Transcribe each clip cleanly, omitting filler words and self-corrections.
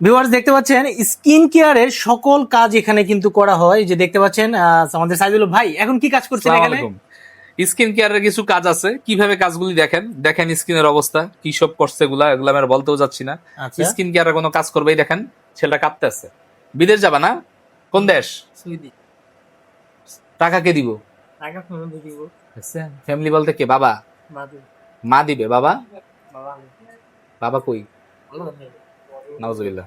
Viewers দেখতে পাচ্ছেন skin কেয়ারের সকল কাজ এখানে কিন্তু করা হয়। যে দেখতে পাচ্ছেন আমাদের সাইদুল ভাই এখন কি কাজ করছেন এখানে? স্কিন কেয়ারের কিছু কাজ আছে, কিভাবে কাজগুলি দেখেন দেখেন স্কিনের অবস্থা কি সব করছে এগুলো আমি আর বলতেও যাচ্ছি না। আচ্ছা, স্কিন কেয়ারের কোনো কাজ করবেই, দেখেন ছেলেটা কাঁপতে আছে। বিদেশ যাবা না? কোন দেশ? সুইদি। টাকা কে দিব? টাকা ফোনে দিব। ফ্যামিলি বলতে কে? বাবা? মাদু। মা দিবে? বাবা? বাবা। বাবা কই? নাউজুবিল্লাহ,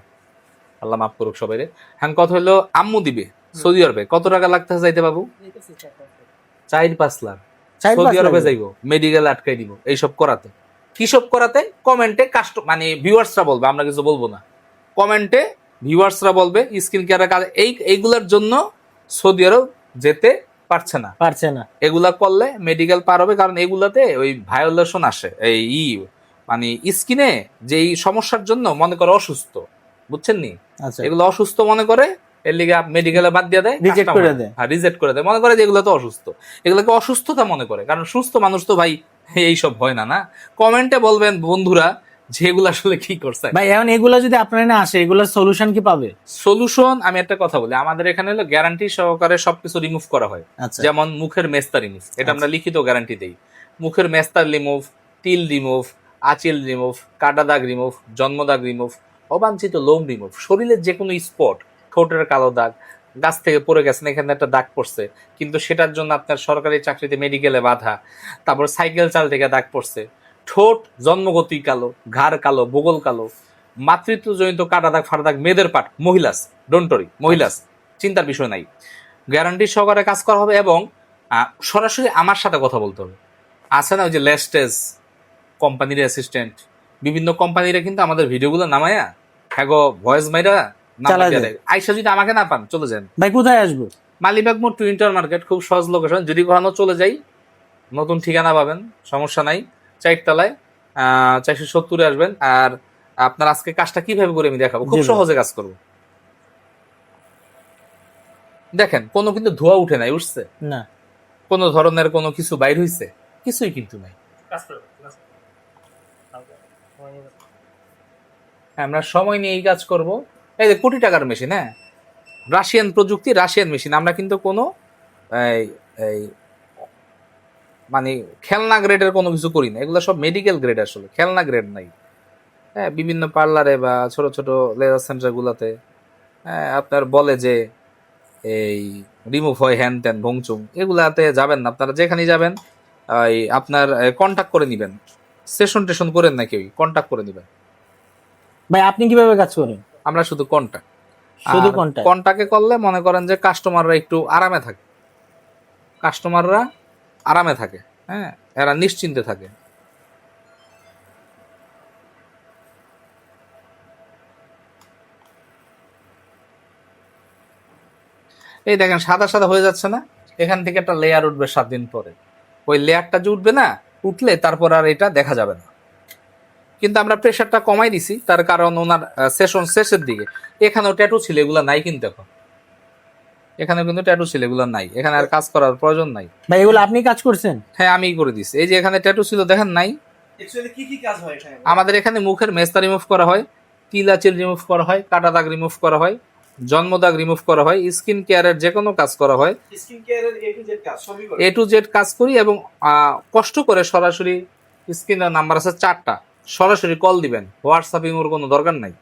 আল্লাহ মাফ করুক সবাই রে। হ্যাঁ, কথা হলো আম্মু দিবে সৌদি আরবে। কত টাকা লাগতেছে যাইতে বাবু? 4-5 লাখ। সৌদি আরবে যাইবো, মেডিকেল আটকাই দিব এইসব করাতে। কি সব করাতে? কমেন্টে মানে ভিউয়ার্সরা বলবে, আমরা কিছু বলবো না। কমেন্টে ভিউয়ার্সরা বলবে স্কিন কেয়ারের কাজ এইগুলার জন্য সৌদি আরব যেতে পারছে না। এগুলা করলে মেডিকেল পার হবে, কারণ এগুলাতে ওই ভায়োলেশন আসে। এই মানে স্কিনে যে সমস্যার জন্য মনে করে অসুস্থ, বুঝছেন নি? এগুলো অসুস্থ মনে করে, এর লিগে মেডিকেলে বাদ দিয়ে দেয়, রিজেক্ট করে দেয়। মনে করে যে এগুলো তো অসুস্থ, এগুলোকে অসুস্থতা মনে করে। কারণ সুস্থ মানুষ তো ভাই এইসব হয় না। কমেন্টে বলবেন বন্ধুরা যেগুলো আসলে কি করছে ভাই। এখন এগুলা যদি আপনার না আসে, এগুলোর সলিউশন কি পাবে? সলিউশন আমি একটা কথা বলি, আমাদের এখানে হলো গ্যারান্টি সহকারে সবকিছু রিমুভ করা হয়। যেমন মুখের মেস্তা রিমুভ, এটা আমরা লিখিত গ্যারান্টি দেই। মুখের মেস্তার রিমুভ, তিল রিমুভ, আঁচিল রিমুভ, কাটা দাগ রিমুভ, জন্মদাগ রিমুভ, অবাঞ্ছিত লোম রিমুভ, শরীরের যে কোনো স্পট, ঠোঁটের কালো দাগ, গাছ থেকে পড়ে গেছেন এখানে একটা দাগ পড়ছে, কিন্তু সেটার জন্য আপনার সরকারি চাকরিতে মেডিকেলে বাধা, তারপর সাইকেল চাল থেকে দাগ পড়ছে, ঠোঁট জন্মগতই কালো, ঘাড় কালো, বগল কালো, মাতৃত্বজনিত কাটা দাগ, ফাটা দাগ, মেয়েদের পাট, মহিলাস, ডোন্টরি মহিলাস, চিন্তার বিষয় নাই। গ্যারান্টি সহকারে কাজ করা হবে এবং সরাসরি আমার সাথে কথা বলতে হবে। আছে না ওই যে লেস্টেজ কোম্পানির অ্যাসিস্ট্যান্ট, বিভিন্ন কোম্পানিরা কিন্তু আমাদের ভিডিওগুলো নামায়া হ্যাগো ভয়েস মাইরা আইসা যদি আমাকে না পান চলে যান। ভাই কোথায় আসবো? মালিবাগ মোড় টু ইন্টার মার্কেট, খুব সহজ লোকেশন। যদি কখনো চলে যাই নতুন ঠিকানা পাবেন, সমস্যা নাই। 4 তলায় 470 আসবেন। আর আপনার আজকে কাজটা কিভাবে করে আমি দেখাবো, খুব সহজে কাজ করবো। দেখেন কোনো কিন্তু ধোয়া উঠে নাই, উঠছে না, কোনো ধরনের কোনো কিছু বাইর হইছে, কিছুই কিন্তু নাই। আমরা সময় নিয়ে এই কাজ করব। এই যে কোটি টাকার মেশিন, হ্যাঁ, রাশিয়ান প্রযুক্তি, রাশিয়ান মেশিন। আমরা কিন্তু কোনো এই মানে খেলনা গ্রেডের কোনো কিছু করি না, এগুলো সব মেডিকেল গ্রেড, আসলে খেলনা গ্রেড নাই। হ্যাঁ, বিভিন্ন পার্লারে বা ছোট ছোট লেজার সেন্টার গুলাতে আপনার বলে যে এই রিমুভ হয় হ্যান ত্যান ভংচুং, এগুলাতে যাবেন না আপনারা। যেখানে যাবেন আপনার কন্ট্যাক্ট করে নিবেন, সেশন টেশন করেন না, কেউ কন্ট্যাক্ট করে নিবেন। ভাই আপনি কিভাবে কাজ করেন? আমরা শুধু কন্ট্যাক্ট, শুধু কন্ট্যাক্টে করলে মনে করেন যে কাস্টমাররা একটু আরামে থাকে, হ্যাঁ, এরা নিশ্চিন্তে থাকে। এই দেখেন সাদা সাদা হয়ে যাচ্ছে না? এখান থেকে একটা লেয়ার উঠবে 7 দিন পরে। ওই লেয়ারটা যে উঠবে না, উঠলে তারপর আর এটা দেখা যাবে না। কিন্তু আমরা প্রেশারটা কমাই দিছি, তার কারণ ওনার সেশন শেষের দিকে। এখানেও ট্যাটু ছিল, এগুলো নাই কিন্তু এখন। এখানে কিন্তু ট্যাটু ছিল, এগুলো নাই। এখানে আর কাজ করার প্রয়োজন নাই। ভাই এগুলো আপনি কাজ করছেন? হ্যাঁ, আমিই করে দিছি। এই যে এখানে ট্যাটু ছিল, দেখেন নাই? কি কি কাজ হয় এখানে? আমাদের এখানে মুখের মেস্তা রিমুভ করা হয়, তিল আঁচিল রিমুভ করা হয়, কাটা দাগ রিমুভ করা হয়, জন্ম দাগ রিমুভ করা হয়, স্কিন কেয়ারের যে কোনো কাজ করা হয়। স্কিন কেয়ারের এ টু জেড কাজ সবই করে। এ টু জেড কাজ করি এবং কষ্ট করে সরাসরি স্ক্রিনের নাম্বার আছে 4টা, সরাসরি কল দিবেন, হোয়াটসঅ্যাপিং ওর কোনো দরকার নাই।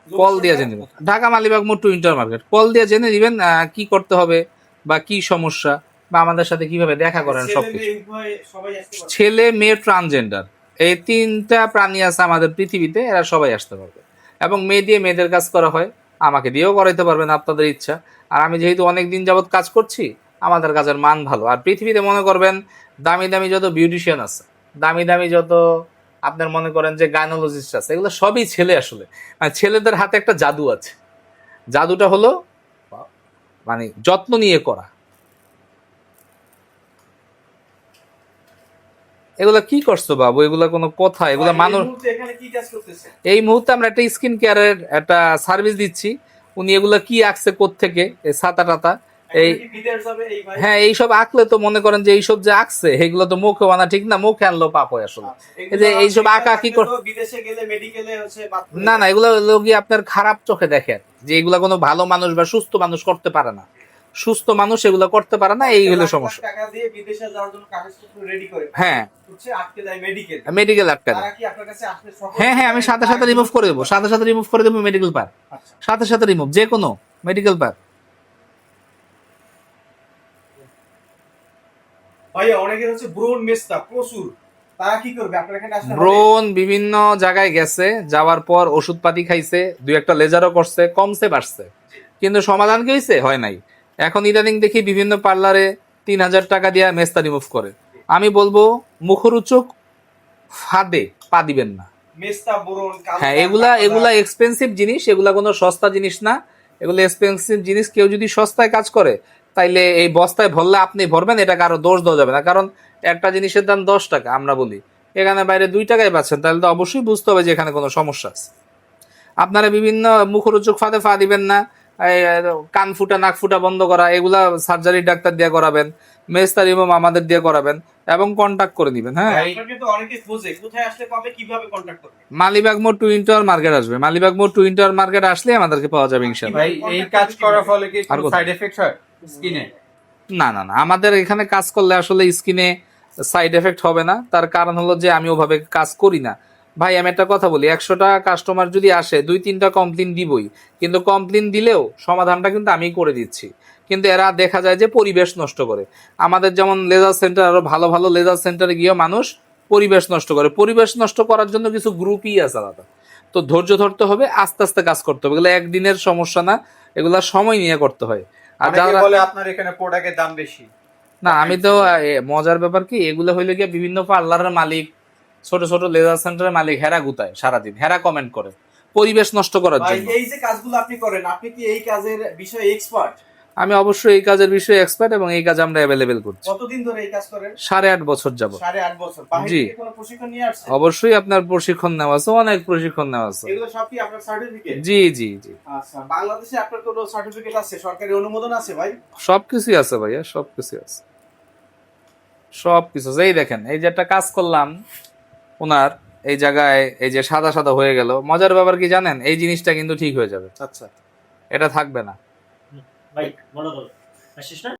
কল দিয়ে জেনে নেবেন। ঢাকা মালিবাগ মোড় টু ইন্টার মার্কেট, কল দিয়ে জেনে নেবেন কি করতে হবে বা কি সমস্যা, বা আমাদের সাথে কিভাবে দেখা করেন সবকিছু। ছেলে মেয়ে ট্রান্সজেন্ডার এই 3টা প্রাণী আছে আমাদের পৃথিবীতে, এরা সবাই আসতে পারবে। এবং মেয়ে দিয়ে মেয়েদের কাজ করা হয়, আমাকে দিয়েও করাইতে পারবেন আপনাদের ইচ্ছা। আর আমি যেহেতু অনেক দিন যাবত কাজ করছি, আমাদের কাজের মান ভালো। আর পৃথিবীতে মনে করবেন দামি দামি যত বিউটিশিয়ান আছে, দামি দামি যত আপনার মনে করেন যে গাইনোলজিস্ট আছে, এগুলো সবই ছেলে। আসলে মানে ছেলেদের হাতে একটা জাদু আছে, জাদুটা হলো মানে যত্ন নিয়ে করা। এগুলা কি করছো বাবু, এগুলা কোনো কথা? এগুলা মানুষ। এই মুহূর্তে আমরা একটা স্কিন কেয়ারের একটা সার্ভিস দিচ্ছি। উনি এগুলা কি আঁকছে কোত্থেকে, এই ছাতা টাতা, এই এটা কি বিদেশ যাবে এই ভাই? হ্যাঁ এইসব আঁকলে তো মনে করেন যে এইসব যে আঁকছে এগুলো তো মুখে আনা ঠিক না, মুখে আনলেও পাপ হয় আসলে। এই যে এইসব আঁকা কি এগুলো বিদেশে গেলে মেডিকেলে হচ্ছে বাদ করে না এগুলো লোকই আপনার খারাপ চোখে দেখেন যে এগুলা কোনো ভালো মানুষ বা সুস্থ মানুষ করতে পারে না, সুস্থ মানুষ এগুলো করতে পারে না, এই হলো লাখ লাখ সমস্যা। টাকা দিয়ে বিদেশে যাওয়ার জন্য কাগজপত্র রেডি করে হ্যাঁ হচ্ছে আটকে যায় মেডিকেল। মেডিকেল আটকা দেয়। তারা কি আপনার কাছে আসলে সকল হ্যাঁ হ্যাঁ আমি সাথে সাথে রিমুভ করে দেবো, সাথে সাথে রিমুভ করে দেবো মেডিকেল পার, আচ্ছা। সাথে সাথে রিমুভ যে কোনো মেডিকেল পার। ভাইয়া অনেকের হচ্ছে ব্রণ মেস্তা প্রচুর, তারা কি করবে আপনার এখানে আসলে? ব্রণ বিভিন্ন জায়গায় গেছে, যাওয়ার পর ওষুধপাতি খাইছে, দুই একটা লেজারও করছে, কমছে বাড়ছে, কিন্তু সমাধান কি হয়েছে? হয় নাই। এখন ইদানিং দেখি বিভিন্ন পার্লারে 3,000 টাকা দিয়ে মেস্তা রিমুভ করে। আমি বলবো মুখরোচক ফাঁদে পা দিবেন না। মেস্তা ব্রণ কালো হ্যাঁ দাগ, এগুলা কালো দাগ। এগুলা এক্সপেন্সিভ জিনিস, এগুলা কোনো সস্তা জিনিস না, এগুলো এক্সপেন্সিভ জিনিস। কেউ যদি সস্তায় কাজ করে তাইলে এই বস্তায় ভরলে আপনি ভরবেন, এটা কারো দোষ দেওয়া যাবে না, কারণ একটা জিনিসের দাম 10 টাকা আমরা বলি, এখানে বাইরে 2 টাকায় পাচ্ছেন, তাহলে তো অবশ্যই বুঝতে হবে যে এখানে কোনো সমস্যা আছে। আপনারা বিভিন্ন মুখরোচক ফাঁদে পা দিবেন না। এই কান ফুটা নাক ফুটা বন্ধ করা এগুলা সার্জারি ডাক্তার দিয়ে করাবেন, মেস্তা রিমুভ আমাদের দিয়ে করাবেন এবং কন্টাক্ট করে দিবেন। হ্যাঁ আপনাকে তো অনেকে খোঁজে, কোথায় আসলে পাবে, কিভাবে কন্টাক্ট করবে? মালিবাগ মোড় টুইন টাওয়ার মার্কেট আসবে, মালিবাগ মোড় টুইন টাওয়ার মার্কেট আসলে আমাদেরকে পাওয়া যাবে ইনশাআল্লাহ। ভাই এই কাজ করার ফলে কি আর কোনো কোথায়? সাইড এফেক্ট হয় স্কিনে? না আমাদের এখানে কাজ করলে আসলে স্কিনে সাইড এফেক্ট হবে না, তার কারণ হলো যে আমি ওভাবে কাজ করি না। ভাই আমি একটা কথা বলি, 100টা কাস্টমার যদি আসে 2-3টা কমপ্লেন দিবই, কিন্তু কমপ্লেন দিলেও সমাধানটা কিন্তু আমি করে দিচ্ছি, কিন্তু এরা দেখা যায় যে পরিবেশ নষ্ট করে। আমাদের যেমন লেজার সেন্টার, আরো ভালো ভালো লেজার সেন্টারে গিয়ে মানুষ পরিবেশ নষ্ট করে, পরিবেশ নষ্ট করার জন্য কিছু গ্রুপই আছে আলাদা। তো ধৈর্য ধরতে হবে, আস্তে আস্তে কাজ করতে হবে, এগুলো একদিনের সমস্যা না, এগুলা সময় নিয়ে করতে হয়। আর অনেকে যারা বলে আপনার এখানে প্রোডাক্টের দাম বেশি। না আমি তো মজার ব্যাপার কি, এগুলো হইলে গিয়ে বিভিন্ন পার্লারের মালিক, ছোট ছোট লেজার সেন্টারের মালিক হেরা গুতায় সারাদিন, হেরা কমেন্ট করে পরিবেশ নষ্ট করার ভাই জন্য। এই যে কাজগুলো আপনি করেন, আপনি কি এই কাজের বিষয়ে এক্সপার্ট? আমি অবশ্যই এই কাজের বিষয়ে এক্সপার্ট এবং এই কাজ আমরা অ্যাভেলেবেল করছি। কতদিন ধরে এই কাজ করেন? 8.5 বছর যাব। 8.5 বছর। বাহির জি। থেকে কোনো প্রশিক্ষণ নিয়ে আসছে? অবশ্যই আপনার প্রশিক্ষণ নেওয়া আছে, অনেক প্রশিক্ষণ নেওয়া আছে। এগুলো সব কি আপনার সার্টিফিকেট? জি জি জি আচ্ছা, বাংলাদেশে আপনার কোনো সার্টিফিকেট আছে, সরকারি অনুমোদন আছে ভাই? সবকিছুই আছে ভাইয়া, সবকিছু আছে, সবকিছু। এই দেখেন এই যে একটা কাজ করলাম ওনার এই জায়গায়, এই যে সাদা সাদা হয়ে গেল, মজার ব্যাপার কি জানেন? এই জিনিসটা কিন্তু ঠিক হয়ে যাবে, আচ্ছা। এটা থাকবে না। ভাই বলো আসিস না।